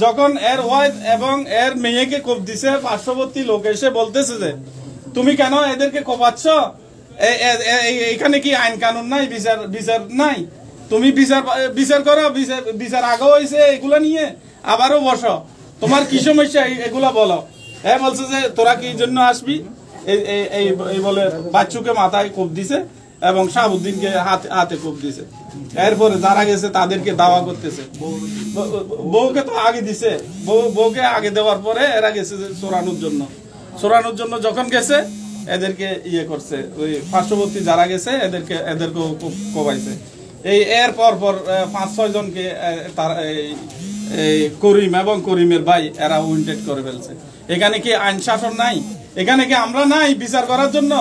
যখন এর ওয়াইফ এবং এর মেয়েকে কোপ দিছে, পার্শ্ববর্তী লোক এসে বলতেছে যে তুমি কেন এদেরকে কোপাচ্ছ, এখানে কি আইন কানুন নাই, বিচার নাই, তুমি বিচার করো, বিচার আগেও হয়েছে, এগুলা নিয়ে আবারও বসো, তোমার কি সমস্যা এগুলা বলো। বলছে যে তোরা কি জন্য আসবি, এই বলে বাচ্চুকে মাথায় কোপ দিছে এবং শাহাবুদ্দিনকে হাতে কোপ দিছে। এরপরে যারা গেছে তাদেরকে দাওয়া করতেছে, বউকে তো আগে দিছে, বউকে আগে দেওয়ার পরে এরা গেছে চোরানোর জন্য যখন গেছে এদেরকে ইয়ে করছে, ওই পার্শ্ববর্তী যারা গেছে এদেরকেও কোবাইছে। এর পর 5-6 জনকে তার করিম এবং করিমের ভাই এরা উইন্টেড করে ফেলছে। এখানে কি আইন শাসন নাই? এখানে কি আমরা নাই বিচার করার জন্য?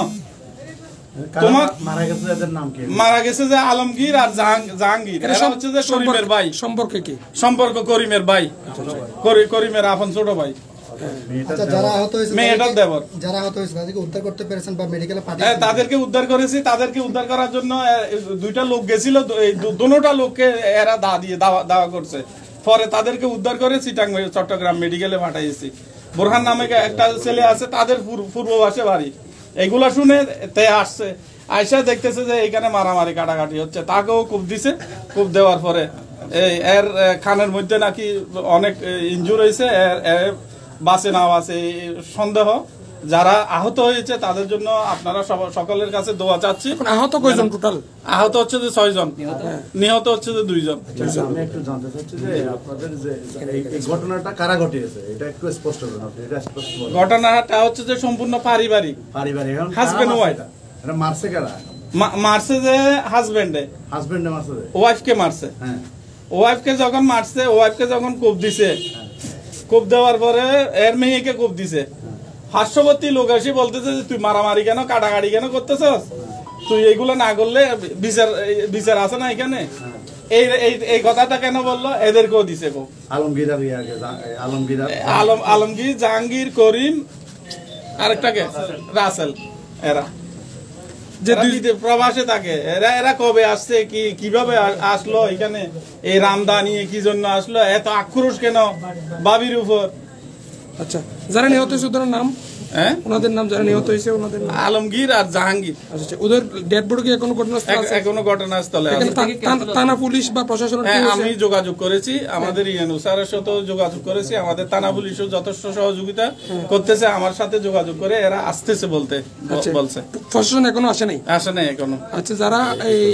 তোমার মারা গেছে যে আলমগীর আর জাহাঙ্গীর, এরা হচ্ছে যে করিমের ভাই। সম্পর্ক করিমের ভাই, করিমের আপন ছোট ভাই। তাদেরকে উদ্ধার করেছি। তাদেরকে উদ্ধার করার জন্য 2টা লোক গেছিল, দুটোটা লোককে এরা দাওয়া করছে। পরে তাদেরকে উদ্ধার করে চট্টগ্রাম মেডিকেলে পাঠাইছি। বোরহান নামে একটা ছেলে আছে, তাদের পূর্ববাসে বাড়ি। এগুলা শুনে আসছে, আয়সা দেখতেছে যে এখানে মারামারি কাটাকাটি হচ্ছে, তাকেও কূপ দিছে। কূপ দেওয়ার পরে এর খানের মধ্যে নাকি অনেক ইনজুর হয়েছে, বাঁচে না বাঁচে সন্দেহ। যারা আহত হয়েছে তাদের জন্য আপনারা সকলের কাছে দোয়া চাচ্ছি। আহত কয়জন টোটাল? আহত হচ্ছে যে 6 জন, নিহত হচ্ছে যে 2 জন। আমি একটু জানতে চাচ্ছি যে আপনাদের যে এই ঘটনাটা কারা ঘটিয়েছে এটা একটু স্পষ্ট করুন আপনি। এটা স্পষ্ট বলুন। ঘটনাটা হচ্ছে যে সম্পূর্ণ পারিবারিক। Husband wife. এটা মারছে কারা? মারছে যে হাজবেন্ডে মারছে, ওয়াইফকে মারছে। হ্যাঁ, ওয়াইফকে যখন মারছে, ওয়াইফকে যখন কোপ দিছে, কোপ দেওয়ার পরে এর মেয়েকে কোপ দিছে। পার্শ্ববর্তী লোক এসে বলতেছে যে তুই মারামারি কেন, কাটাকাটি কেন করতেছস, তুই এইগুলো না করলে বিচার আছে না এখানে। এই কথাটা কেন বললো? এদেরকেও দিছে কোপ। আলমগীর, জাহাঙ্গীর, করিম, আরেকটাকে রাসেল, এরা যে প্রবাসে থাকে। এরা কবে আসছে, কিভাবে আসলো এখানে, এই রামদা নিয়ে কি জন্য আসলো, এত আক্রোশ কেন বাবির উপর? আচ্ছা, যারা নিহত হয়েছে ওদের নাম? হ্যাঁ, ওনাদের নাম যারা নিহত হয়েছে ওনাদের নাম আলমগীর আর জাহাঙ্গীর। আচ্ছা, ওদের ডেড বডি কি এখনো ঘটনাস্থলে আছে? থানা পুলিশ বা প্রশাসন? আমি যোগাযোগ করেছি, আমাদের ইএনও স্যারের সাথেও যোগাযোগ করেছি, আমাদের থানা পুলিশও যথেষ্ট সহযোগিতা করতেছে। আমার সাথে যোগাযোগ করে এরা আসতেছে বলছে। প্রশাসন এখনো আসে নাই এখনো। আচ্ছা, যারা এই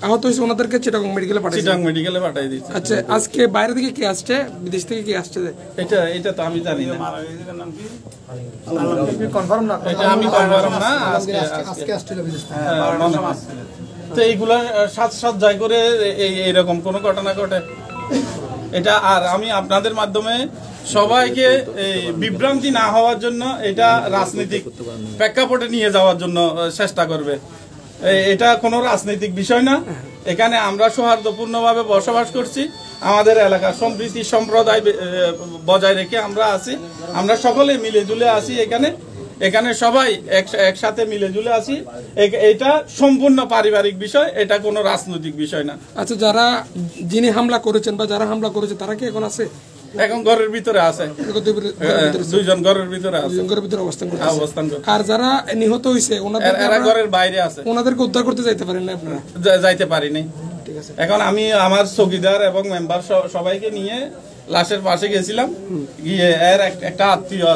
আহত হয়েছে ওনাদেরকে চিটাগং মেডিকেলে পাঠাই দিয়েছে। আচ্ছা, আজকে বাইরে থেকে কি আসছে, বিদেশ থেকে কি আসছে? এটা তো আমি জানি না, তো এইগুলা সাত যাই করে এইরকম কোন ঘটনা ঘটে এটা। আর আমি আপনাদের মাধ্যমে সবাইকে বিভ্রান্তি না হওয়ার জন্য, এটা রাজনৈতিক প্রেক্ষাপটে নিয়ে যাওয়ার জন্য চেষ্টা করবে। এটা কোনো রাজনৈতিক বিষয় না। এখানে আমরা সৌহার্দ্যপূর্ণভাবে বসবাস করছি, আমাদের এলাকার সম্প্রীতি সম্প্রদায় বজায় রেখে আমরা আছি। আমরা সকলে মিলে জুলে আছি এখানে সবাই একসাথে মিলে জুলে আছি। এটা সম্পূর্ণ পারিবারিক বিষয়, এটা কোনো রাজনৈতিক বিষয় না। আচ্ছা, যিনি হামলা করেছেন বা যারা হামলা করেছে তারা কি এখন আছে? এখন ঘরের ভিতরে আছে, 2 জন ঘরের ভিতরে আছে, অবস্থান করছে। আর যারা নিহত হয়েছে এরা ঘরের বাইরে আছে, ওনাদেরকে উদ্ধার করতে যাইতে পারেন না আপনারা? যাইতে পারিনি। এখন আমি আমার চৌকিদার এবং মেম্বার সবাইকে নিয়ে লাশের পাশে গেছিলাম, গিয়ে এর একটা আত্মীয়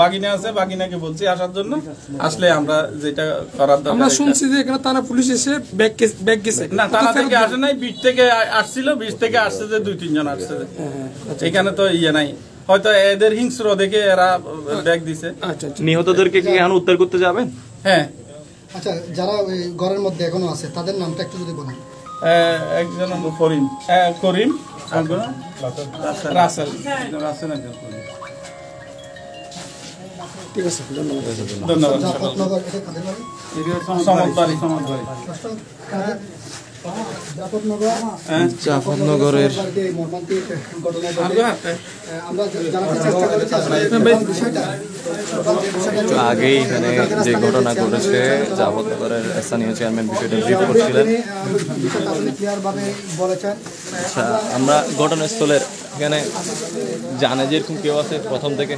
বাগিনা আছে, বাগিনাকে বলছি আসার জন্য। আসলে আমরা যেটা করার দরকার। আমরা শুনছি যে এখানে থানা পুলিশ এসে ব্যাগ গেছে। না, থানা থেকে আসে নাই, বিচ থেকে আসছিল। বিচ থেকে আসছে যে 2-3 জন আসছে। এখানে তো নাই, হয়তো এদের হিংস্র দেখে এরা ব্যাগ দিছে। নিহতদেরকে কি এখন উদ্ধার করতে যাবেন? হ্যাঁ। আচ্ছা, যারা ওই ঘরের মধ্যে এখনো আছে তাদের নামটা একটু যদি বলেন। একজন করিম, রাসেল। ঠিক আছে, ধন্যবাদ। জাফরনগরের আগেই এখানে যে ঘটনা ঘটেছে, জাফরনগরের স্থানীয় চেয়ারম্যান বিষয়টা ব্রিফ করছিলেন। আচ্ছা, আমরা ঘটনাস্থলের এখানে জানে যেরকম কেউ আছে প্রথম থেকে,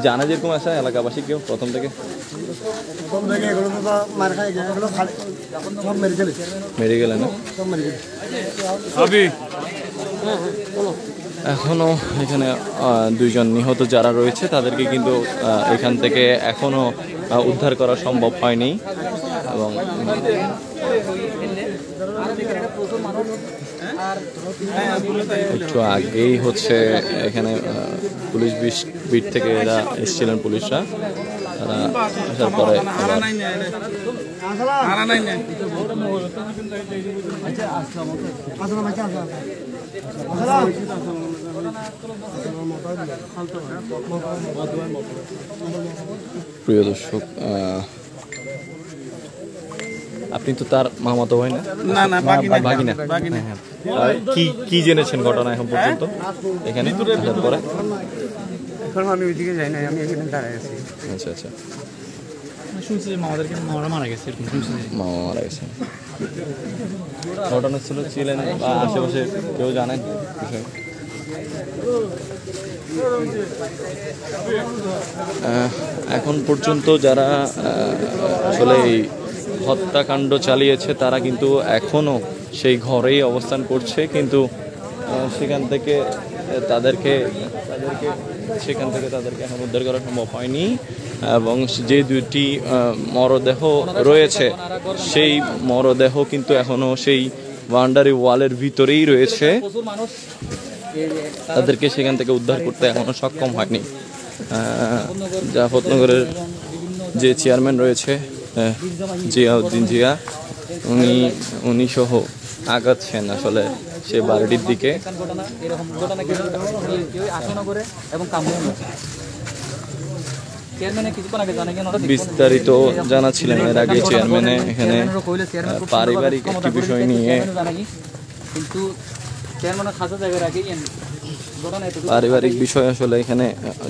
জানে যেরকম আছে এলাকাবাসী কেউ প্রথম থেকে মেরে গেলে না? এখনো এখানে 2 জন নিহত যারা রয়েছে তাদেরকে কিন্তু এখান থেকে এখনো উদ্ধার করা সম্ভব হয়নি। এবং একটু আগেই হচ্ছে এখানে পুলিশ বিট থেকে এরা এসেছিলেন, পুলিশরা, তারা আসার পরে প্রিয় দর্শক, আপনি তো তার মামাতো ভাই না? বাগিনা। কি জেনেছেন ঘটনা এখন পর্যন্ত এখানে আসার পরে? এখন আমি ওইদিকে যাই না, আমি এখানে দাঁড়ায় আছি। আচ্ছা আচ্ছা, শুনছি যে মামা মারা গেছে। মামা মারা গেছে। ঘটনা ছিলেন বা আশেপাশে কেউ জানেন বিষয়? এখন পর্যন্ত যারা আসলে এই হত্যাকাণ্ড চালিয়েছে তারা কিন্তু এখনো সেই ঘরেই অবস্থান করছে, কিন্তু সেখান থেকে তাদেরকে এখন উদ্ধার করা সম্ভব হয়নি। এবং যে 2টি মরদেহ রয়েছে সেই মরদেহ কিন্তু এখনো সেই বাউন্ডারি ওয়ালের ভিতরেই রয়েছে, তাদেরকে সেখান থেকে উদ্ধার করতে এখনো সক্ষম হয়নি। জাফরনগরের যে চেয়ারম্যান রয়েছে জিয়াউদ্দিন জিয়া, উনি সহ আগাচ্ছেন আসলে সে বাড়িটির দিকে। বিস্তারিত জানাচ্ছিলেন এর আগে চেয়ারম্যানে এখানে পারিবারিক একটি বিষয় নিয়ে, পারিবারিক বিষয় আসলে এখানে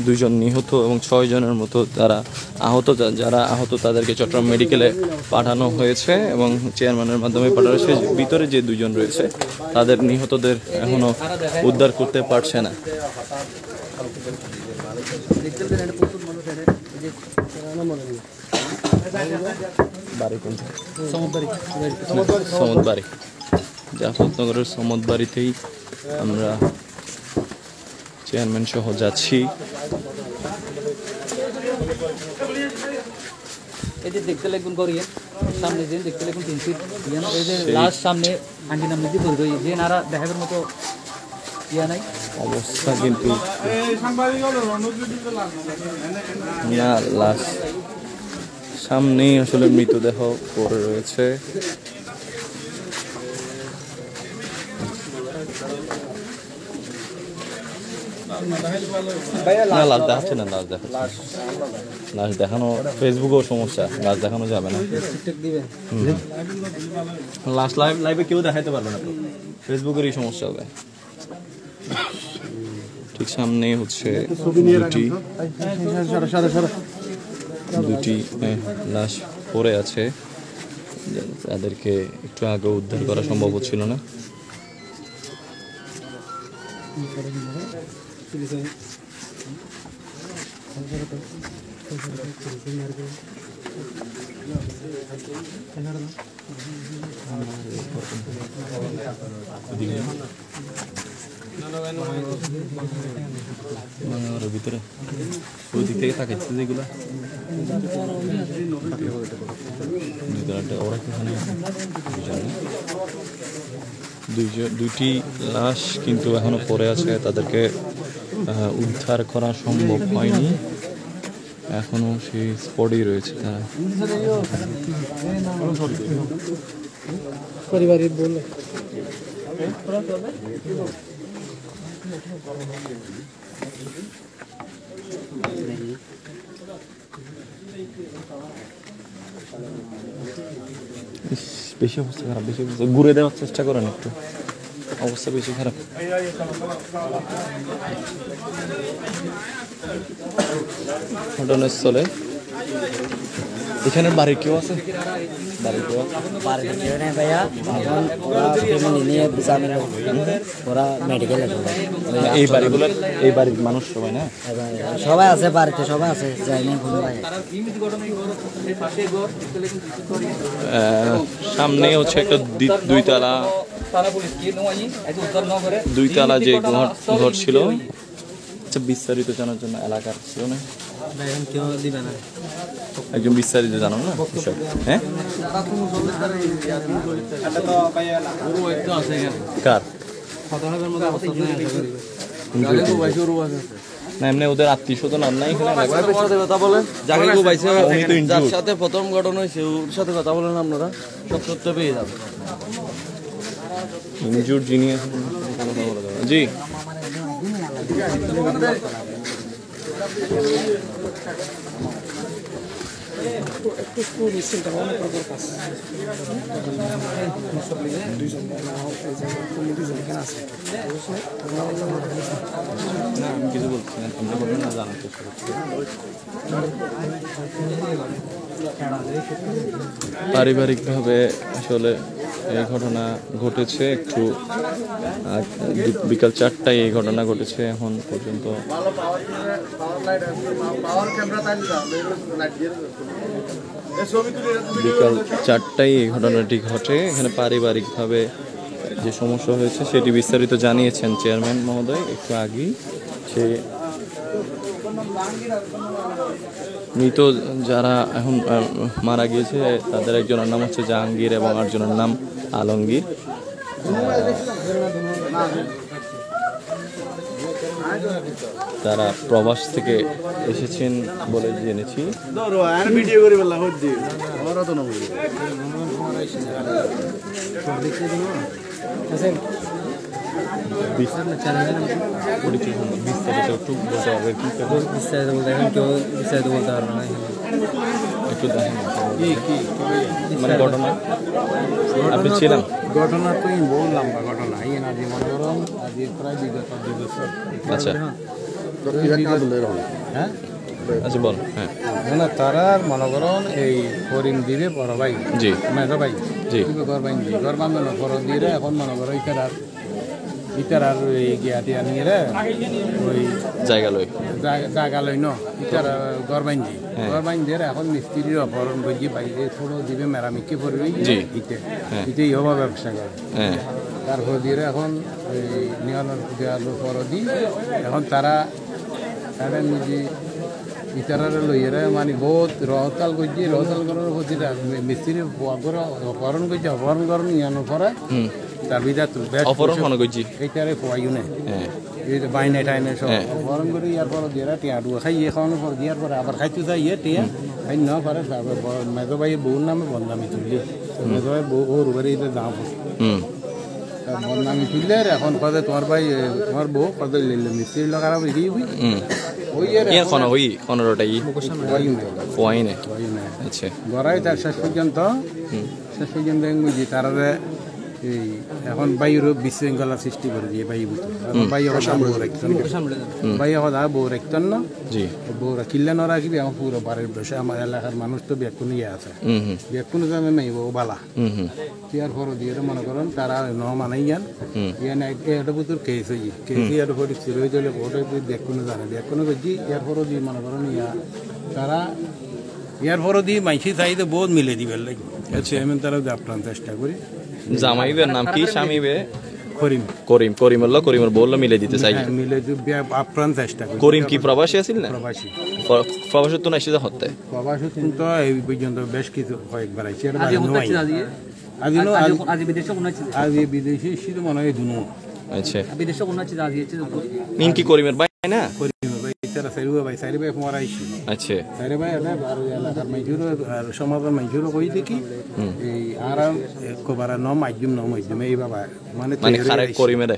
2 জন নিহত এবং 6 জনের মতো যারা আহত তাদেরকে চট্টগ্রাম মেডিকেলে পাঠানো হয়েছে এবং চেয়ারম্যানের মাধ্যমে পাঠানো হয়েছে। ভিতরে যে 2 জন রয়েছে তাদের নিহতদের এখনো উদ্ধার করতে পারছে না। সমদবাড়ি, জাফরনগরের সমদবাড়িতেই আমরা চেয়ারম্যান সহ যাচ্ছি। এই যে দেখতে লাগুন করিয়ে সামনে যে দেখতে লাগুন 3 ফিট এই যে লাস্ট সামনে আঙ্গি নাম দিতে বলতো যে নারা দেখাবের মতো নাই অবস্থা, কিন্তু না লাশ সামনেই আসলে মৃতদেহ পড়ে রয়েছে। না লাশ দেখাচ্ছে না, লাশ দেখানো ফেসবুকেও সমস্যা, লাশ দেখানো যাবে না। লাশ লাইভে কেউ দেখাইতে পারবে না, তো ফেসবুকেরই সমস্যা হবে। ঠিক সামনে হচ্ছে দুটি লাশ পড়ে আছে, তাদেরকে একটু আগে উদ্ধার করা সম্ভব হচ্ছিল না। ভিতরে ওই দিক থেকে তাকাচ্ছে যেগুলো ওরা এখানে 2টি লাশ কিন্তু এখনো পড়ে আছে, তাদেরকে উদ্ধার করা সম্ভব হয়নি, এখনো সেই স্পটেই রয়েছে তারা। পারিবারিক বলে বেশি অবস্থা খারাপ, বেশি অবস্থা ঘুরে দেওয়ার চেষ্টা করেন একটু, অবস্থা বেশি খারাপ। ঘটনাস্থলে এখানের বাড়ির কেউ আছে? বাড়ির কেউ ভাইয়া এখন ওরা ফ্যামিলি নিয়ে ওরা মেডিকেলে এই বাড়িগুলোর এই বাড়ির মানুষ সবাই না? সবাই আছে বাড়িতে, সবাই আছে, যায়নি কোনো ভাই। সামনে হচ্ছে একটা দুইতলা যে ঘর ছিল। আচ্ছা, বিস্তারিত জানার জন্য এলাকার ছিল না, কেউ দিবে না, একজন বিস্তারিত জানো না? হ্যাঁ, কার না এমনি ওদের আত্মীয় স্বজন আর নাই এখানে? কথা বলেন, যাকে যার সাথে প্রথম ঘটনা হয়েছে ওর সাথে কথা বলেন, আপনারা সব তথ্য পেয়ে যাবেন। ইনজুর যিনি জি না, আমি কিছু বলছি না, আপনি বলবেন না, জানার চেষ্টা করছি। পারিবারিকভাবে আসলে এই ঘটনা ঘটেছে একটু বিকাল 4টায় এই ঘটনা ঘটেছে। এখন পর্যন্ত বিকাল 4টায় এই ঘটনাটি ঘটে। এখানে পারিবারিকভাবে যে সমস্যা হয়েছে সেটি বিস্তারিত জানিয়েছেন চেয়ারম্যান মহোদয় একটু আগেই। সে মৃত যারা এখন মারা গিয়েছে তাদের একজনের নাম হচ্ছে জাহাঙ্গীর এবং আরেকজনের নাম আলমগীর। তারা প্রবাস থেকে এসেছেন বলে জেনেছি। মানে ঘটনা আপনি ছিলেন? ঘটনা তো বহু লম্বা ঘটনা, আজ মনে করুন আজ প্রায় বিগত 2 বছর। আচ্ছা, হ্যাঁ আচ্ছা বল। হ্যাঁ, না তারা মনে করেন এই করিম দিবে বড় ভাই, জি মেঘ ভাই, জি ঘর বান্ধি, ঘর বাঁধানো ফর দিয়ে এখন মনে করো ইটার আর এই গিয়াটি আনিয়ে ওই জায়গা লই ন ইটার ঘর বান্ধি, ঘর বান্ধি এখন মিস্ত্রির অপহরণ করছি বাইরে ছোট দিবে মেরামিকে পড়বে, ইতে ইহবা ব্যবসা করে। তারপর দিয়ে এখন ওই নিয়নের দেওয়ালোর পর দি এখন তারা নিজে ইতারারে লইয়েরা মানে বহুত রহতাল করছি, রহতাল করার প্রতিটা মিস্ত্রি অপহরণ করছে, অপহরণ করেন নিয়ানোর পরে তার বিদাত অপহরণ করছি এইটারে পোয়াইও না, বাইনে টাইনে সব অপহরণ করে ইয়ার পর দিয়ে টিয়া ডুয়া খাই ইয়ে খাওয়ানোর পর দিয়ার পরে আবার খাইতে যাই ইয়ে টিয়া খাই না পারে। তারপর মেঘ ভাইয়ের বউর নামে বদনামি তুললি, মেঘ ভাই বউ ওর উপরে দাম বদনামি তুললে এখন কদে তোমার ভাই তোমার বউ কদে মিস্ত্রি লাগারা বেরিয়ে গড়াই তার শেষ পর্যন্ত বুঝি তারা এই এখন বাইরও বিশৃঙ্খলা সৃষ্টি করে দিয়ে বাই বাই বাই বউ রাখতেন না, বউ রাখিলে না রাখবি আমার পুরো বাড়ির বসে আমার এলাকার মানুষ তো বেকুন ইয়ে আছে, বেকুন আমি মেয়ে বউ বালা ইয়ার পর দিয়ে মনে করেন তারা ন মানাই যান ইয়ান একটা পুতুর কেস হয়ে কেস ইয়ার পরে স্থির হয়ে চলে ওটা বেকুনে জানে বেকুনে করছি ইয়ার পরও দিয়ে মনে করেন ইয়া তারা ইয়ার পরও দিয়ে মাইসি চাইতে বহুত মিলে দিবার লাগে। আচ্ছা আমি তারা আপনার চেষ্টা করি। জামাইবের নাম কি? স্বামীবে করিম, করিম করিমুল্লাহ, করিমের বললো মিলে দিতে চাই, মিলে আপ্রাণ চেষ্টা করি। করিম কি প্রবাসী আছিল না? প্রবাসী, প্রবাসী তো নাই সেটা হতে প্রবাসী তো এই পর্যন্ত বেশ কিছু কয়েকবার আছে। আজ বিদেশি ছিল মনে হয় দুনো। আচ্ছা, মিন কি করিমের ভাই না? করিমের ভাই তারা সাইরুবা ভাই, সাইরুবা মারাইছি। আচ্ছা, সাইরে ভাই এটা আর এলাকার মাইজুর আর সমাজের মাইজুর কই দেখি এই আরাম কবার ন মাধ্যম এই বাবা মানে খারে করিমের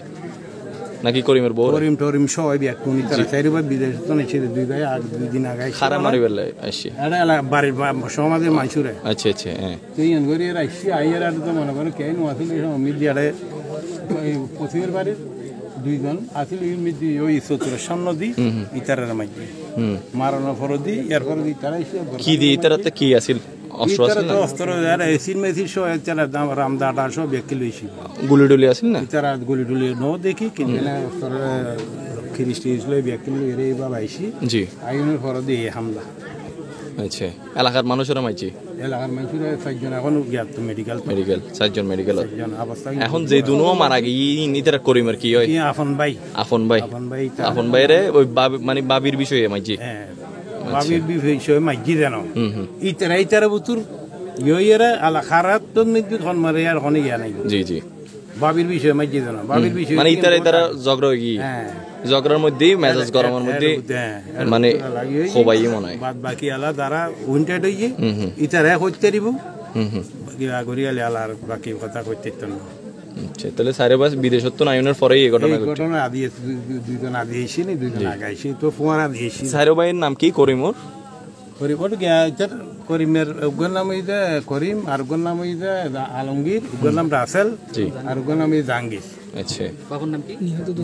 নাকি করিমের বউ করিম টরিম সবাই বিয়া কোনি তারা সাইরুবা বিদেশ তো নেছে দুই ভাই আগ দুই দিন আগে খারা মারিবেল আসি এটা এলাকা বাড়ির সমাজের মাইজুরে। আচ্ছা আচ্ছা, হ্যাঁ তুই এনগরি আইছি আইয়ার আর তো মনে করে কেন আসলে মিডিয়ারে পথির বাড়ির দুইজন আসিল ওই চতুরেশ্বর নদী ইতারের মাঝে মারানোর পর দি এরপর ইতারা এসে কি দিয়ে ইতারাতে কি আছিল অস্ত্র আছিল না অস্ত্র এসির মেসির সব ইতারা দাম রামদাটা সব ব্যক্তি লইছিল গুলি টুলি আছিল না ইতারা গুলি টুলি ন দেখি কিন্তু না অস্ত্র খিরিস্টি লই ব্যক্তি লই রে বাবা আইছি জি আইনের পর দি হামলা আচ্ছা এলাকার মানুষেরা মাইছি এলাকার মানুষেরা 4জন এখন গিয়া তো মেডিকেল 4জন মেডিকেল অবস্থা এখন যে দুনো মারা গিয়ে নিতেরা করিমের কি হয় আপন ভাইরে ওই মানে বাবির বিষয়ে মাইজি বাবির বিষয়ে মাইজি জানো ইতারা বুতুর ইয়েরা আলা খারাত তো নিদি খন মারে আর হনে গিয়া নাই জি জি বাবির বিষয়ে মাইজি জানো বাবির বিষয়ে মানে ইতারা ঝগড়া কি ঝগড়ার মধ্যে মেজাজ গরমের মধ্যে মানে সবাই মনে হয় বাদ বাকি আলা দ্বারা উইন্টার হইয়ে ইতারা হইতে দিব বাকি আলে আলার বাকি কথা কইতে না আচ্ছা তাহলে সারে বাস বিদেশত তো নাইনের পরেই এই ঘটনা আদি দুইজন আদি আইছি নি দুইজন আগাইছি তো ফোন আদি আইছি সারে ভাইয়ের নাম কি করিমর করিমর গিয়া ইতার করিমের উগর নাম হইছে করিম আর উগর নাম হইছে আলমগীর উগর নাম রাসেল জি আর উগর নাম হইছে জাহাঙ্গীর আচ্ছা বাবার নাম কি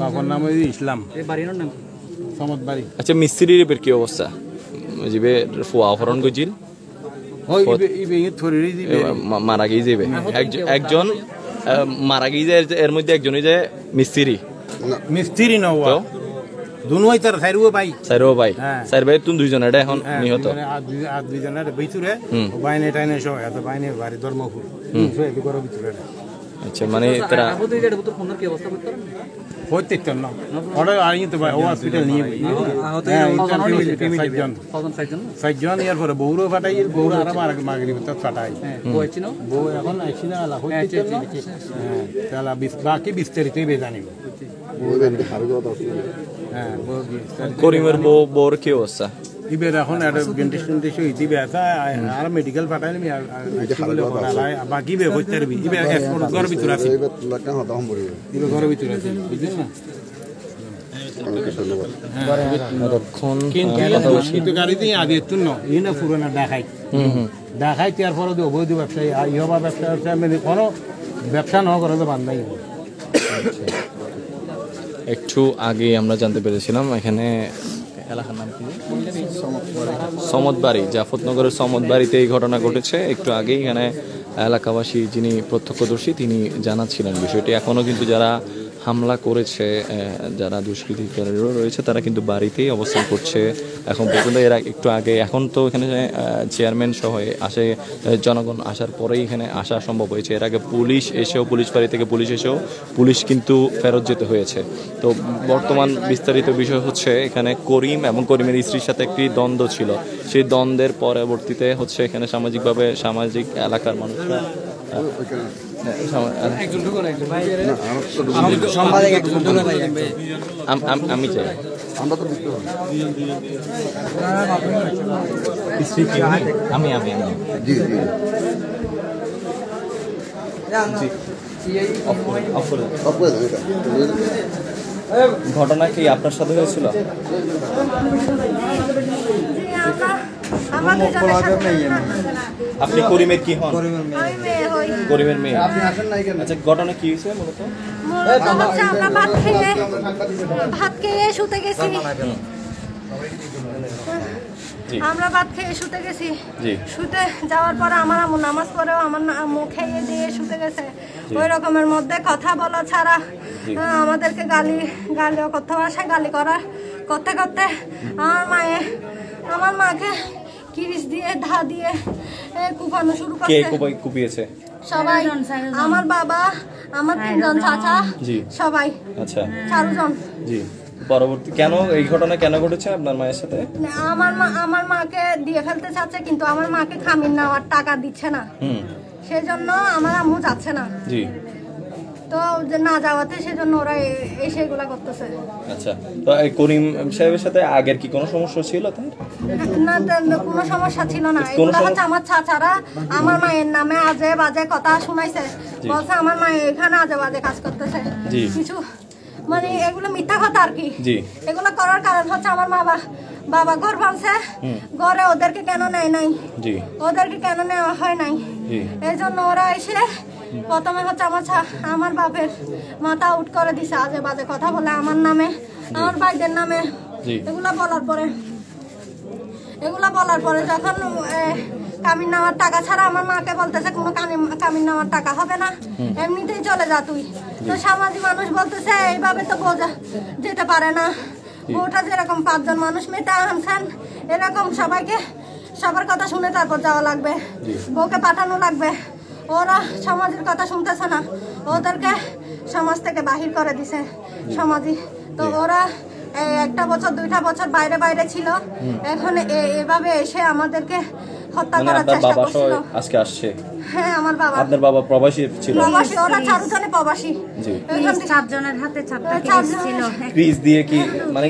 বাবার নাম হইছে ইসলাম এই বাড়ির নাম কি সমত বাড়ি আচ্ছা মিস্ত্রির বের কি অবস্থা জিবে ফুয়া অপহরণ গজিল ওই ইবে থরিরি দিবে মারা গিয়ে যাবে একজন মারা গিয়ে যায় এর মধ্যে একজনই যায় মিস্ত্রি না দুনোই তার সাইরও ভাই সাইর ভাই তুমি দুইজন এটা এখন নিহত আর দুইজনের ভিতরে বাইনে টাইনে সব এত বাইনে বাড়ি ধর্মপুর এত করো ভিতরে আচ্ছা মানে তারা কি অবস্থা করতে হইতে না ওরা আইনি তো ভাই হসপিটাল নিয়ে সাতজন এর পরে বউরও ফাটাই বউর আর মাগরি ফাটাই বউ এখন আইছি না হইতে তাহলে বাকি বিস্তারিত জানিব করিমের বউর কি অবস্থা ইবের এখন একটা ডেন্টিস্ট দিবে আর মেডিকেল পাঠাই নিবি বাকি বে হইতে পারবি ইবে এক্সপোর্ট ঘরের ভিতরে আছে ইবে ঘরের ভিতরে আছে বুঝছেন না কিন্তু গাড়ি দিয়ে আদি তুন এই না পুরোনো দেখাই তারপরে অবৈধ ব্যবসায়ী ইহবা ব্যবসা কোনো ব্যবসা না করে তো বান্ধাই একটু আগে আমরা জানতে পেরেছিলাম এখানে এলাকার নাম কি সমতবাড়ি জাফরনগরের সমতবাড়িতে এই ঘটনা ঘটেছে একটু আগে এখানে এলাকাবাসী যিনি প্রত্যক্ষদর্শী তিনি জানাচ্ছিলেন বিষয়টি এখনো কিন্তু যারা হামলা করেছে যারা দুষ্কৃতিকারীরা রয়েছে তারা কিন্তু বাড়িতেই অবস্থান করছে এখন পর্যন্ত এরা একটু আগে এখন তো এখানে চেয়ারম্যান সহ আসে জনগণ আসার পরেই এখানে আসা সম্ভব হয়েছে এর আগে পুলিশ এসেও পুলিশ বাড়ি থেকে পুলিশ এসেও পুলিশ কিন্তু ফেরত যেতে হয়েছে তো বর্তমান বিস্তারিত বিষয় হচ্ছে এখানে করিম এবং করিমের স্ত্রীর সাথে একটি দ্বন্দ্ব ছিল সেই দ্বন্দ্বের পরবর্তীতে হচ্ছে এখানে সামাজিক এলাকার মানুষরা আমি চাই আমি ঘটনা কি আপনার সাথে হয়েছিল আপনি করিমের কি হন করিমের মেয়ে আচ্ছা ঘটনা কি হয়েছে মূলত আমরা ভাত খেয়ে শুতে গেছি আমরা ভাত খেয়ে শুতে গেছি শুতে যাওয়ার পরে আমার আম্মু নামাজ পড়েও আমার আম্মু খেয়ে দিয়ে শুতে গেছে ওই রকমের মধ্যে কথা বলা ছাড়া আমাদেরকে গালি করতে ভাষায় গালি করতে আমার মাকে কিরিশ দিয়ে ধা দিয়ে কুপানো শুরু কুপিয়েছে সবাই আমার বাবা আমার 3 জন চাচা সবাই আচ্ছা 4 জন জি পরবর্তী কেন এই ঘটনা কেন ঘটেছে আপনার মায়ের সাথে আমার মাকে দিয়ে ফেলতে চাচ্ছে কিন্তু আমার মাকে খামির নেওয়ার টাকা দিচ্ছে না সেই জন্য আমার আম্মু যাচ্ছে না জি তো না যাওয়াতে সেজন্য ওরা এসে এগুলা করতেছে আচ্ছা তো এই করিম সাহেবের সাথে আগের কি কোনো সমস্যা ছিল তার না কোনো সমস্যা ছিল না এগুলা হচ্ছে আমার চাচারা আমার মায়ের নামে আজে বাজে কথা শুনাইছে বলছে আমার মা এখানে আজে বাজে কাজ করতেছে কিছু মানে এগুলো মিথ্যা কথা আর কি এগুলো করার কারণ হচ্ছে আমার বাবা ঘর ভাঙছে ঘরে ওদেরকে কেন নেয় নাই ওদেরকে কেন নেওয়া হয় নাই এই জন্য ওরা এসে প্রথমে হচ্ছে আমার বাপের মাথা আউট করে দিছে, আজে বাজে কথা বলে আমার নামে, আমার ভাইদের নামে। এগুলা বলার পরে যখন কামিন নামার টাকা ছাড়া আমার মাকে বলতেছে কোনো কামিন নামার টাকা হবে না, এমনিতেই চলে যা তুই। তো সামাজিক মানুষ বলতেছে এইভাবে তো বোঝা যেতে পারে না, বউটা যেরকম 5 জন মানুষ মেয়েটা আনছেন এরকম সবার কথা শুনে তারপর যাওয়া লাগবে, বউকে পাঠানো লাগবে। ওরা সমাজের কথা শুনতেছে না, ওদেরকে সমাজ থেকে বাহির করে দিছে সমাজই। তো ওরা 1টা বছর 2টা বছর বাইরে ছিল, এখন এভাবে এসে আমাদেরকে হত্যা করার চেষ্টা করছিল। আজকে আসছে? হ্যাঁ, আমার বাবা। আপনার বাবা প্রবাসী ছিল? প্রবাসী, ওরা 4 জনে প্রবাসী। ওইখান 4 জনের হাতে 4টা ছিল। ক্রিজ দিয়ে কি মানে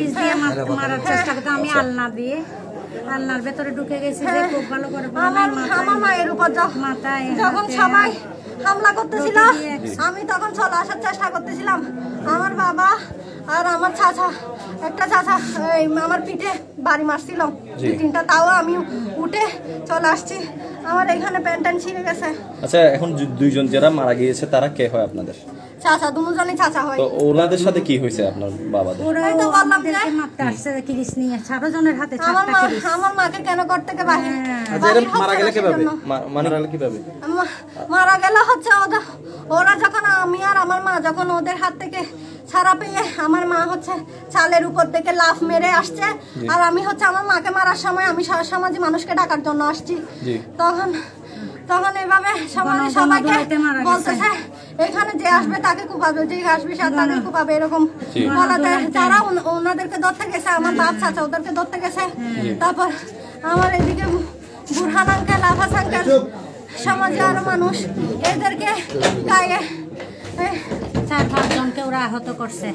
মারার চেষ্টা করতে, আমি আলনার ভেতরে ঢুকে গেছি যে খুব ভালো করে আমার মায়ের উপর যখন সবাই হামলা করতেছিল আমি তখন চলে আসার চেষ্টা করতেছিলাম। আমার বাবা আর আমার একটা চাচা আমার পিঠে বাড়ি মারছিল 2-3টা, তাও আমি উঠে চলে আসছি। আমার এখানে প্যান্ট ছিঁড়ে গেছে। আচ্ছা, এখন 2 জন যারা মারা গিয়েছে তারা কে হয় আপনাদের? চাচা, দুজনই চাচা হয়। তো ওনাদের সাথে কি হয়েছে আপনার বাবাদের? ওরাই তো বললাম যে মারতে আসছে কিরিস নিয়ে 4 জনের হাতে 4টা কিরিস। আমার মাকে কেন ঘর থেকে বাহির? আচ্ছা, এরা মারা গেলে কিভাবে? মারা গেল হচ্ছে ওরা যখন আমি আর আমার মা যখন ওদের হাত থেকে ছাড়া পেয়ে আমার মা হচ্ছে চালের উপর থেকে লাফ মেরে আসছে, আর আমি হচ্ছে আমার মাকে মারার সময় আমি সমাজী মানুষকে ডাকার জন্য আসছি। তখন এইভাবে সবাইকে বলতেছে এখানে যে আসবে তাকে কুপাবে, যে আসবে তাকে কুপাবে, এরকম বলাতে যারা ওনাদেরকে ধরতে গেছে, আমার বাপ চাচা ওদেরকে ধরতে গেছে। তারপর আমার এদিকে বুরহান আঙ্কেল, আফাস আঙ্কেল, সমাজে আরো মানুষ, এদেরকে গায়ে 4-5 জনকে ওরা আহত করছে,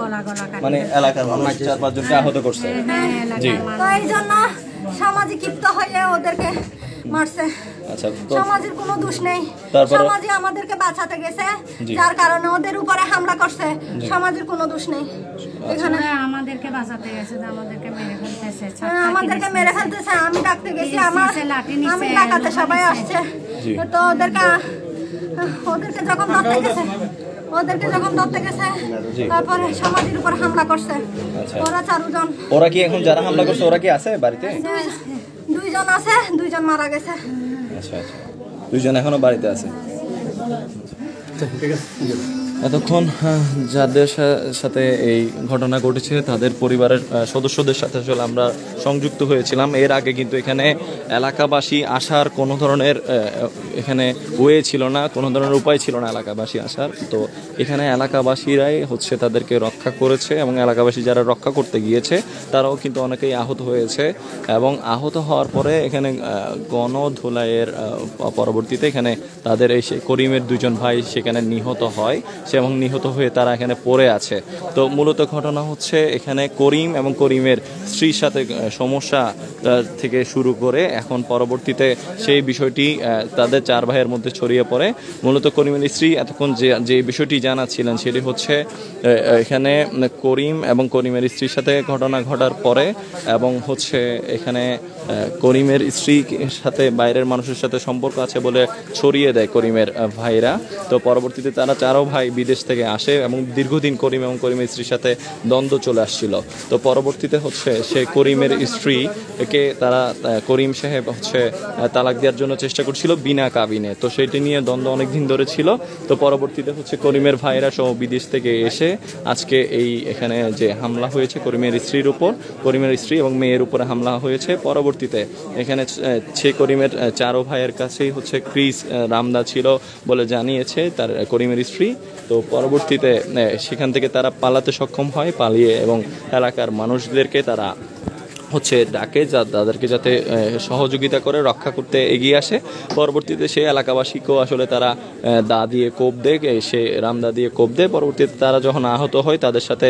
গলা কাটে, মানে এলাকার মানুষ 4-5 জনকে আহত করছে। তো এই জন্য সমাজে ক্ষিপ্ত হয়ে ওদেরকে মারছে। আচ্ছা, সমাজের কোনো দোষ নেই, সমাজে আমাদেরকে বাঁচাতে গেছে, যার কারণে ওদের উপরে হামলা করছে। সমাজের কোনো দোষ নেই, এখানে আমাদেরকে বাঁচাতে গেছে, আমাদেরকে মেরে ফেলতেছে। আমি ডাকতে গেছি, আমি ডাকাতে সবাই আসছে। তো ওদেরকে যখন ধরতে গেছে তারপরে সমাজের উপর হামলা করছে। ওরা 4 জন। ওরা কি এখন যারা হামলা করছে ওরা কি আছে বাড়িতে? 2 জন আছে, 2 জন মারা গেছে। আচ্ছা, 2 জন এখনো বাড়িতে আছে। এতক্ষণ যাদের সাথে এই ঘটনা ঘটেছে তাদের পরিবারের সদস্যদের সাথে আসলে আমরা সংযুক্ত হয়েছিলাম। এর আগে কিন্তু এখানে এলাকাবাসী আসার কোনো ধরনের এখানে ওয়ে ছিল না, কোনো ধরনের উপায় ছিল না এলাকাবাসী আসার। তো এখানে এলাকাবাসীরাই হচ্ছে তাদেরকে রক্ষা করেছে, এবং এলাকাবাসী যারা রক্ষা করতে গিয়েছে তারাও কিন্তু অনেকেই আহত হয়েছে। এবং আহত হওয়ার পরে এখানে গণধোলাইয়ের পরবর্তীতে এখানে তাদের এই করিমের 2 জন ভাই সেখানে নিহত হয়, এবং নিহত হয়ে তারা এখানে পড়ে আছে। তো মূলত ঘটনা হচ্ছে এখানে করিম এবং করিমের স্ত্রীর সাথে সমস্যা থেকে শুরু করে এখন পরবর্তীতে সেই বিষয়টি তাদের 4 ভাইয়ের মধ্যে ছড়িয়ে পড়ে। মূলত করিমের স্ত্রী এতক্ষণ যে বিষয়টি জানাচ্ছিলেন সেটি হচ্ছে এখানে করিম এবং করিমের স্ত্রীর সাথে ঘটনা ঘটার পরে এবং হচ্ছে এখানে করিমের স্ত্রীর সাথে বাইরের মানুষের সাথে সম্পর্ক আছে বলে ছড়িয়ে দেয় করিমের ভাইরা। তো পরবর্তীতে তারা 4 ভাই বিদেশ থেকে আসে এবং দীর্ঘদিন করিম এবং করিমের স্ত্রীর সাথে দ্বন্দ্ব চলে আসছিল। তো পরবর্তীতে হচ্ছে সে করিমের স্ত্রীকে তারা করিম সাহেব হচ্ছে তালাক দেওয়ার জন্য চেষ্টা করছিল বিনা কাবিনে। তো সেটি নিয়ে দ্বন্দ্ব অনেক দিন ধরে ছিল। তো পরবর্তীতে হচ্ছে করিমের ভাইরা সহ বিদেশ থেকে এসে আজকে এখানে যে হামলা হয়েছে করিমের স্ত্রীর উপর, করিমের স্ত্রী এবং মেয়ের উপরে হামলা হয়েছে। পরবর্তীতে এখানে সে করিমের 4 ভাইয়ের কাছেই হচ্ছে ক্রিস রামদা ছিল বলে জানিয়েছে তার করিমের স্ত্রী। তো পরবর্তীতে সেখান থেকে তারা পালাতে সক্ষম হয়, পালিয়ে এবং এলাকার মানুষদেরকে তারা হচ্ছে ডাকে তাদেরকে যাতে সহযোগিতা করে রক্ষা করতে এগিয়ে আসে। পরবর্তীতে সেই এলাকাবাসীকেও আসলে তারা দা দিয়ে কোপ দেয়, সে রামদা দিয়ে কোপ দেয়। পরবর্তীতে তারা যখন আহত হয় তাদের সাথে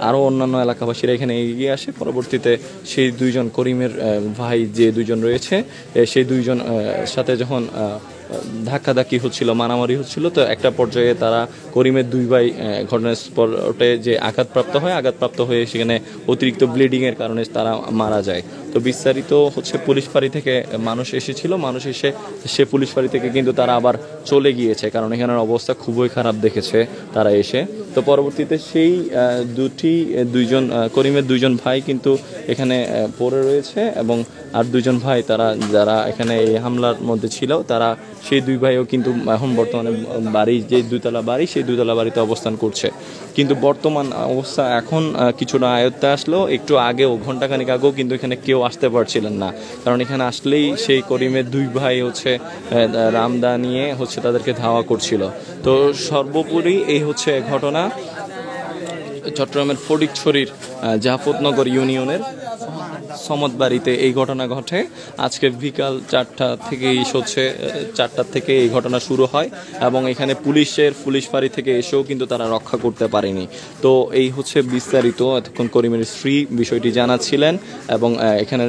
আরও অন্যান্য এলাকাবাসীরা এখানে এগিয়ে আসে। পরবর্তীতে সেই 2 জন করিমের ভাই যে 2 জন রয়েছে সেই 2 জন সাথে যখন ধাক্কাধাক্কি হচ্ছিল, মারামারি হচ্ছিল, তো একটা পর্যায়ে তারা করিমের 2 ভাই ঘটনাস্থলে যে আঘাতপ্রাপ্ত হয়ে সেখানে অতিরিক্ত ব্লিডিংয়ের কারণে তারা মারা যায়। তো বিস্তারিত হচ্ছে পুলিশ ফাঁড়ি থেকে মানুষ এসেছিল, মানুষ এসে সে পুলিশ ফাঁড়ি থেকে কিন্তু তারা আবার চলে গিয়েছে, কারণ এখানের অবস্থা খুবই খারাপ দেখেছে তারা এসে। তো পরবর্তীতে সেই করিমের দুইজন ভাই কিন্তু এখানে পড়ে রয়েছে, এবং আর দুইজন ভাই তারা যারা এখানে এই হামলার মধ্যে ছিল, তারা সেই দুই ভাইও কিন্তু এখন বর্তমানে বাড়ি যে দুতলা বাড়ি, সেই দুতলা বাড়িতে অবস্থান করছে। কিন্তু বর্তমান অবস্থা এখন কিছুটা আয়ত্তে আসলো, একটু আগেও ঘন্টাখানিক আগেও কিন্তু এখানে কেউ আসতে পারছিলেন না, কারণ এখানে আসলেই সেই করিমের দুই ভাই হচ্ছে রামদা নিয়ে হচ্ছে তাদেরকে ধাওয়া করছিল। তো সর্বোপরি এই হচ্ছে ঘটনা চট্টগ্রামের ফটিকছড়ির জাফরনগর ইউনিয়নের সমতবাড়িতে এই ঘটনা ঘটে। আজকে বিকাল 4টা থেকে এই ঘটনা শুরু হয়, এবং এখানে পুলিশ ফাঁড়ি থেকে এসেও কিন্তু তারা রক্ষা করতে পারেনি। তো এই হচ্ছে বিস্তারিত। এতক্ষণ করিমের স্ত্রী বিষয়টি জানাচ্ছিলেন, এবং এখানে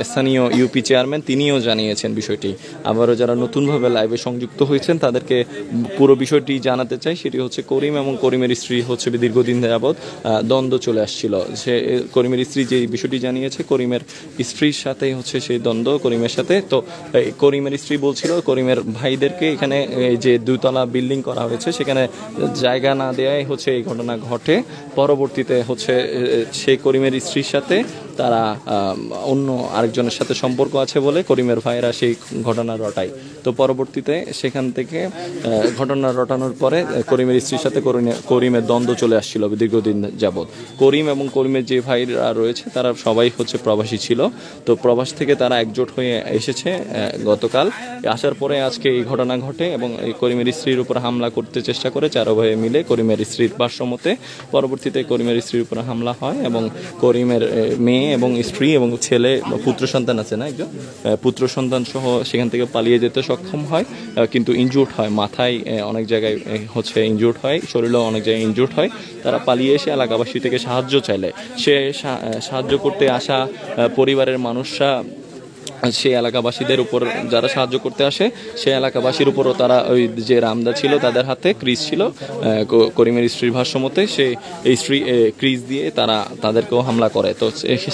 স্থানীয় ইউপি চেয়ারম্যান তিনিও জানিয়েছেন বিষয়টি। আবারও যারা নতুনভাবে লাইভে সংযুক্ত হয়েছেন তাদেরকে পুরো বিষয়টি জানাতে চাই। সেটি হচ্ছে করিম এবং করিমের স্ত্রী হচ্ছে দীর্ঘদিন যাবৎ দ্বন্দ্ব চলে আসছিল। সে করিমের স্ত্রী যে বিষয়টি জানিয়েছে, করিমের স্ত্রীর সাথে হচ্ছে সেই দ্বন্দ্ব করিমের সাথে। তো করিমের স্ত্রী বলছিল করিমের ভাইদেরকে এখানে যে 2তলা বিল্ডিং করা হয়েছে সেখানে জায়গা না দেওয়াই হচ্ছে এই ঘটনা ঘটে। পরবর্তীতে হচ্ছে সেই করিমের স্ত্রীর সাথে তারা অন্য আরেকজনের সাথে সম্পর্ক আছে বলে করিমের ভাইরা সেই ঘটনা রটায়। তো পরবর্তীতে সেখান থেকে ঘটনা রটানোর পরে করিমের স্ত্রীর সাথে করিমের দ্বন্দ্ব চলে আসছিল দীর্ঘদিন যাবৎ। করিম এবং করিমের যে ভাইরা রয়েছে তারা সবাই হচ্ছে প্রবাসী ছিল। তো প্রবাস থেকে তারা একজোট হয়ে এসেছে গতকাল। আসার পরে আজকে এই ঘটনা ঘটে, এবং এই করিমের স্ত্রীর উপর হামলা করতে চেষ্টা করে 4 ভাই মিলে করিমের স্ত্রীর ভাষ্যমতে। পরবর্তীতে করিমের স্ত্রীর উপর হামলা হয়, এবং করিমের মেয়ে এবং স্ত্রী এবং ছেলে পুত্র সন্তান আছে না একজন পুত্র সন্তান সহ সেখান থেকে পালিয়ে যেতে সক্ষম হয়, কিন্তু ইনজুর্ড হয়, মাথায় অনেক জায়গায় হচ্ছে ইনজুর্ড হয়, শরীরেও অনেক জায়গায় ইনজুর্ড হয়। তারা পালিয়ে এসে এলাকাবাসী থেকে সাহায্য চাইলে সে সাহায্য করতে আসা পরিবারের মানুষরা সেই এলাকাবাসীদের উপর, যারা সাহায্য করতে আসে সেই এলাকাবাসীর উপরও তারা ওই যে রামদা ছিল তাদের হাতে ক্রিজ ছিল করিমের স্ত্রীর ভাষ্যমতে, সেই স্ত্রী ক্রিজ দিয়ে তারা তাদেরকেও হামলা করে। তো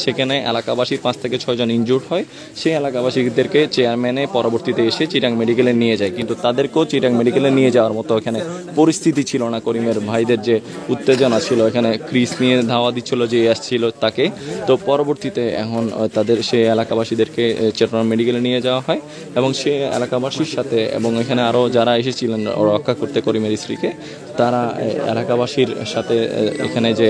সেখানে এলাকাবাসী 5 থেকে 6 জন ইনজুর্ড হয়। সেই এলাকাবাসীদেরকে চেয়ারম্যানে পরবর্তীতে এসে চিটাং মেডিকেলে নিয়ে যায়, কিন্তু তাদেরকেও চিটাং মেডিকেলে নিয়ে যাওয়ার মতো এখানে পরিস্থিতি ছিল না। করিমের ভাইদের যে উত্তেজনা ছিল, এখানে ক্রিজ নিয়ে ধাওয়া দিচ্ছিল যে আসছিল তাকে। তো পরবর্তীতে এখন তাদের সেই এলাকাবাসীদেরকে চট্টগ্রাম মেডিকেলে নিয়ে যাওয়া হয়, এবং সে এলাকাবাসীর সাথে এবং এখানে আরও যারা এসেছিলেন রক্ষা করতে করিমের স্ত্রীকে, তারা এলাকাবাসীর সাথে এখানে যে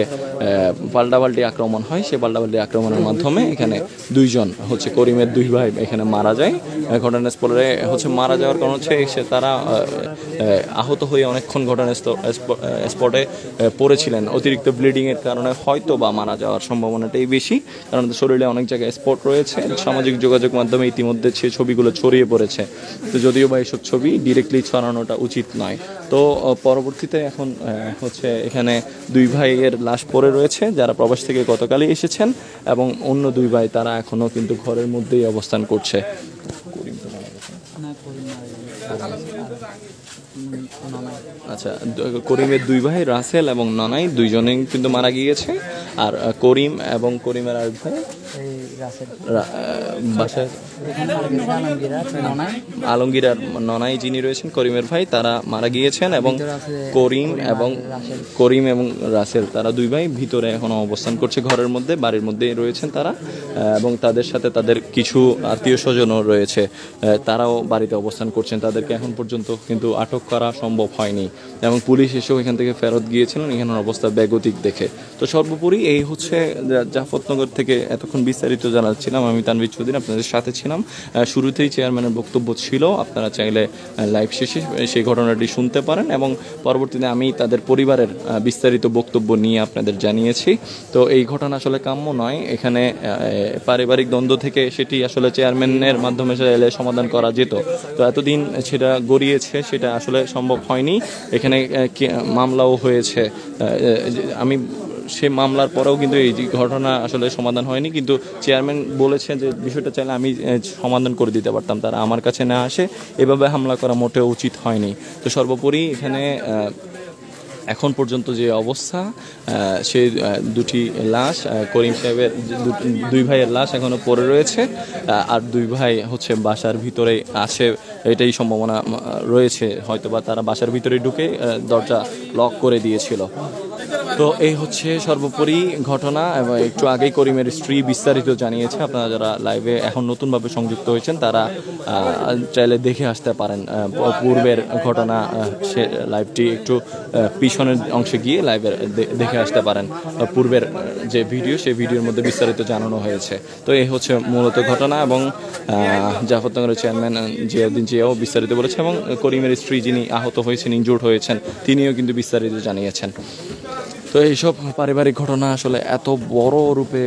পাল্টাপাল্টি আক্রমণ হয়, সেই পাল্টাপাল্টি আক্রমণের মাধ্যমে এখানে 2 জন হচ্ছে করিমের 2 ভাই এখানে মারা যায়। ঘটনাস্থলে হচ্ছে মারা যাওয়ার কারণ হচ্ছে তারা আহত হয়ে অনেকক্ষণ স্পটে পড়েছিলেন। অতিরিক্ত ব্লিডিংয়ের কারণে হয়তো বা মারা যাওয়ার সম্ভাবনাটাই বেশি, কারণ শরীরে অনেক জায়গায় স্পট রয়েছে। সামাজিক যোগাযোগ মাধ্যমে ইতিমধ্যে সেই ছবিগুলো ছড়িয়ে পড়েছে। তো যদিও বা এইসব ছবি ডিরেক্টলি ছড়ানোটা উচিত নয়। তো পরবর্তীতে এখন হচ্ছে এখানে 2 ভাইয়ের লাশ পড়ে রয়েছে যারা প্রবাস থেকে গতকালই এসেছেন, এবং অন্য 2 ভাই তারা এখনও কিন্তু ঘরের মধ্যেই অবস্থান করছে। আচ্ছা, করিমের 2 ভাই রাসেল এবং ননাই 2 জনেই কিন্তু মারা গিয়েছে। আর করিম এবং করিমের আরেক ভাই আলমগীর আর ননাই যিনি রয়েছেন করিমের ভাই, তারা মারা গিয়েছেন। এবং করিম এবং রাসেল তারা 2 ভাই ভিতরে এখনো অবস্থান করছে, ঘরের মধ্যে বাড়ির মধ্যে রয়েছেন তারা, এবং তাদের সাথে তাদের কিছু আত্মীয় স্বজনও রয়েছে, তারাও বাড়িতে অবস্থান করছেন। তাদেরকে এখন পর্যন্ত কিন্তু আটক করা সম্ভব হয়নি, এবং পুলিশ এসেও এখান থেকে ফেরত গিয়েছিলেন এখানের অবস্থা বেগতিক দেখে। তো সর্বোপরি এই হচ্ছে জাফরনগর থেকে এতক্ষণ বিস্তারিত জানাচ্ছিলাম আমি তানভীর চৌধুরী, আপনাদের সাথে ছিলাম। শুরুতেই চেয়ারম্যানের বক্তব্য ছিল, আপনারা চাইলে লাইভ শেষে সেই ঘটনাটি শুনতে পারেন, এবং পরবর্তীতে আমি তাদের পরিবারের বিস্তারিত বক্তব্য নিয়ে আপনাদের জানিয়েছি। তো এই ঘটনা আসলে কাম্য নয়, এখানে পারিবারিক দ্বন্দ্ব থেকে সেটি আসলে চেয়ারম্যানের মাধ্যমে এলে সমাধান করা যেত। তো এতদিন সেটা গড়িয়েছে, সেটা আসলে সম্ভব হয়নি। এখানে মামলাও হয়েছে, আমি সে মামলার পরেও কিন্তু এই ঘটনা আসলে সমাধান হয়নি, কিন্তু চেয়ারম্যান বলেছেন যে বিষয়টা চাইলে আমি সমাধান করে দিতে পারতাম, তারা আমার কাছে না আসে এভাবে হামলা করা মোটেও উচিত হয়নি। তো সর্বোপরি এখানে এখন পর্যন্ত যে অবস্থা, সেই দুটি লাশ, করিম সাহেবের দুই ভাইয়ের লাশ এখনো পড়ে রয়েছে, আর দুই ভাই হচ্ছে বাসার ভিতরে আছে, এটাই সম্ভাবনা রয়েছে, হয়তোবা তারা বাসার ভিতরে ঢুকে দরজা লক করে দিয়েছিল। তো এই হচ্ছে সর্বোপরি ঘটনা। এবং একটু আগেই করিমের স্ত্রী বিস্তারিত জানিয়েছে। আপনারা যারা লাইভে এখন নতুনভাবে সংযুক্ত হয়েছেন তারা চাইলে দেখে আসতে পারেন পূর্বের ঘটনা। সে লাইভটি একটু পিছনের অংশে গিয়ে লাইভে দেখে আসতে পারেন। পূর্বের যে ভিডিও, সেই ভিডিওর মধ্যে বিস্তারিত জানানো হয়েছে। তো এই হচ্ছে মূলত ঘটনা। এবং জাফরনগরের চেয়ারম্যান জিয়াউদ্দিন জিয়াও বিস্তারিত বলেছে, এবং করিমের স্ত্রী যিনি আহত হয়েছেন, ইনজুর্ড হয়েছেন, তিনিও কিন্তু বিস্তারিত জানিয়েছেন। তো এইসব পারিবারিক ঘটনা আসলে এত বড় রূপে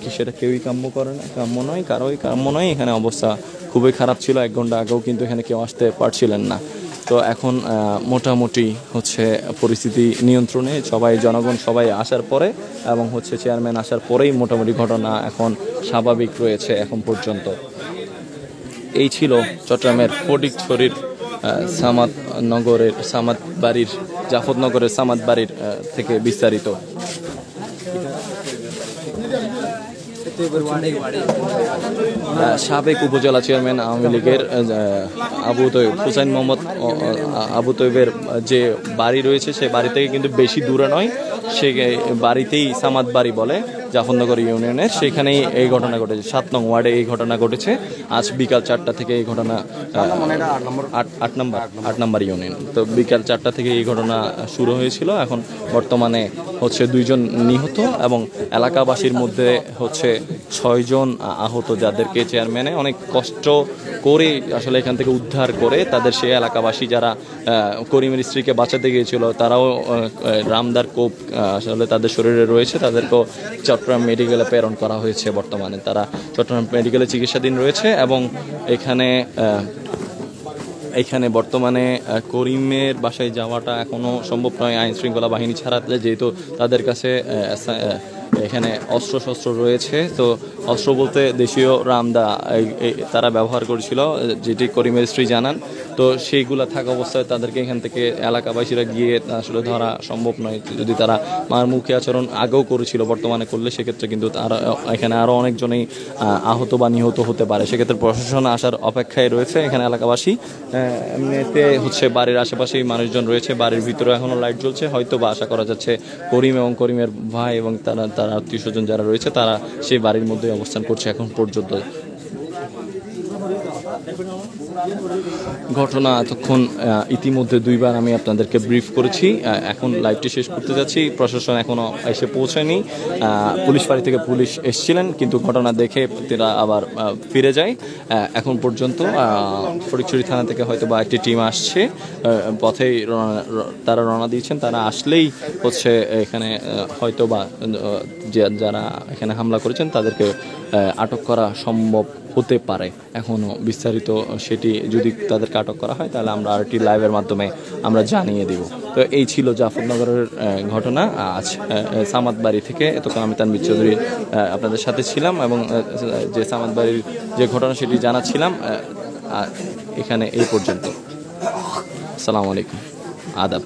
কি সেটা কেউই কাম্য করে না, কাম্য নয়, কারোই কাম্য নয়। এখানে অবস্থা খুবই খারাপ ছিল, 1 ঘন্টা আগেও কিন্তু এখানে কেউ আসতে পারছিলেন না। তো এখন মোটামুটি হচ্ছে পরিস্থিতি নিয়ন্ত্রণে, সবাই জনগণ সবাই আসার পরে এবং হচ্ছে চেয়ারম্যান আসার পরেই মোটামুটি ঘটনা এখন স্বাভাবিক রয়েছে এখন পর্যন্ত। এই ছিল চট্টগ্রামের ফটিকছড়ির জাফরনগরের সামাদ বাড়ির থেকে বিস্তারিত। সাবেক উপজেলা চেয়ারম্যান আওয়ামী লীগের আবু তৈয়ব, হুসাইন মোহাম্মদ আবু তৈয়বের যে বাড়ি রয়েছে, সেই বাড়ি থেকে কিন্তু বেশি দূরে নয়, সে বাড়িতেই সামাদ বাড়ি বলে জাফরনগর ইউনিয়নের, সেখানেই এই ঘটনা ঘটেছে। 7 নং ওয়ার্ডে এই ঘটনা ঘটেছে। আজ বিকাল 4টা থেকে এই ঘটনা, 8 নম্বর ইউনিয়ন। তো বিকাল 4টা থেকে এই ঘটনা শুরু হয়েছিল। এখন বর্তমানে হচ্ছে 2 জন নিহত এবং এলাকাবাসীর মধ্যে হচ্ছে 6 জন আহত, যাদেরকে চেয়ারম্যানে অনেক কষ্ট করে আসলে এখান থেকে উদ্ধার করে তাদের সেই এলাকাবাসী যারা করিমের স্ত্রীকে বাঁচাতে গিয়েছিল, তারাও রামদার কোপ আসলে তাদের শরীরে রয়েছে, তাদেরকেও চট্টগ্রাম মেডিকেলে প্রেরণ করা হয়েছে। বর্তমানে তারা চট্টগ্রাম মেডিকেলে চিকিৎসাধীন রয়েছে। এবং এখানে বর্তমানে করিমের বাসায় যাওয়াটা এখনও সম্ভব নয় আইন শৃঙ্খলা বাহিনী ছাড়া, যেহেতু তাদের কাছে এখানে অস্ত্র রয়েছে। তো অস্ত্র বলতে দেশীয় রামদা তারা ব্যবহার করেছিল, যেটি করিমের স্ত্রী জানান। তো সেইগুলা থাকা অবস্থায় তাদেরকে এখান থেকে এলাকাবাসীরা গিয়ে আসলে ধরা সম্ভব নয়। যদি তারা মারমুখী আচরণ আগেও করেছিল, বর্তমানে করলে সেক্ষেত্রে কিন্তু তারা এখানে আরও অনেকজনেই আহত বা নিহত হতে পারে। সেক্ষেত্রে প্রশাসন আসার অপেক্ষায় রয়েছে এখানে এলাকাবাসী। এমনিতে হচ্ছে বাড়ির আশেপাশেই মানুষজন রয়েছে, বাড়ির ভিতরে এখনও লাইট জ্বলছে। হয়তো বা আশা করা যাচ্ছে করিম এবং করিমের ভাই এবং তার আত্মীয় স্বজন যারা রয়েছে তারা সেই বাড়ির মধ্যে অবস্থান করছে এখন পর্যন্ত। ঘটনা এতক্ষণ ইতিমধ্যে 2বার আমি আপনাদেরকে ব্রিফ করেছি। এখন লাইভটি শেষ করতে যাচ্ছি। প্রশাসন এখনও এসে পৌঁছায়নি। পুলিশ ফাঁড়ি থেকে পুলিশ এসেছিলেন, কিন্তু ঘটনা দেখে তারা আবার ফিরে যায়। এখন পর্যন্ত ফটিকছড়ি থানা থেকে হয়তো বা একটি টিম আসছে, পথেই তারা রওনা দিয়েছেন। তারা আসলেই হচ্ছে এখানে হয়তো বা যারা এখানে হামলা করেছেন তাদেরকে আটক করা সম্ভব হতে পারে। এখনও বিস্তারিত সেটি যদি তাদেরকে আটক করা হয় তাহলে আমরা আরটি লাইভের মাধ্যমে আমরা জানিয়ে দেব। তো এই ছিল জাফরনগরের ঘটনা আজ সামাদ বাড়ি থেকে। এতক্ষণ আমি তানভীর চৌধুরী আপনাদের সাথে ছিলাম এবং যে সামাদ বাড়ির যে ঘটনা সেটি জানাচ্ছিলাম। এখানে এই পর্যন্ত। আসসালামু আলাইকুম, আদাব।